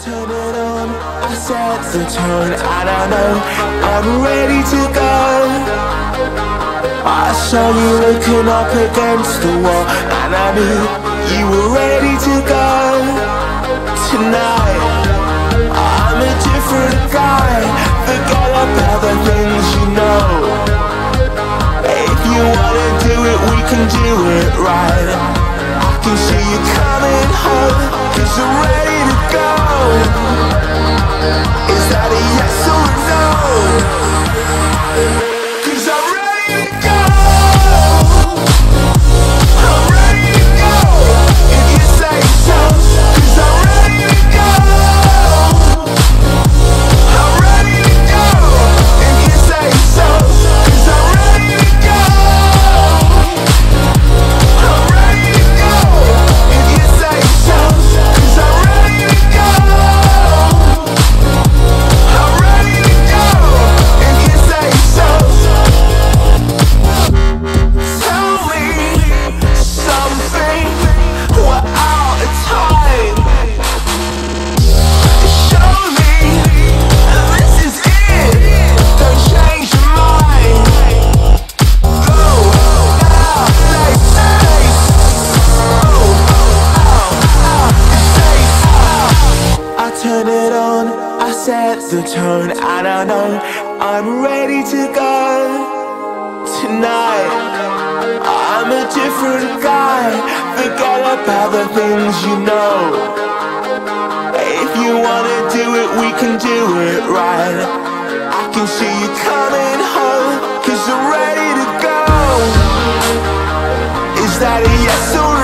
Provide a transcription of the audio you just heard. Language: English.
turn it on, I set the tone, and I know I'm ready to go. I saw you looking up against the wall, and I knew you were ready to go. Tonight, I'm a different guy, forget about the things you know. If you wanna do it, we can do it right. I can see you coming home, 'cause I'm ready to go. Is that a yes or a no? 'Cause I'm ready to go. I'm ready to go, if you say so. 'Cause I'm ready to go. I'm ready to go, if you say so. 'Cause I'm ready to go. I'm ready to go, if you say so. 'Cause I'm ready to go. I'm ready to go, if you say so. Tell me something, we're out of time. Show me this is it, don't change your mind. Go now, say I turn it on, I set the tone, and I know I'm ready to go. Tonight, I'm a different guy, forget about the things you know. If you wanna do it, we can do it right. I can see you coming home, 'cause I'm ready to go. Is that a yes or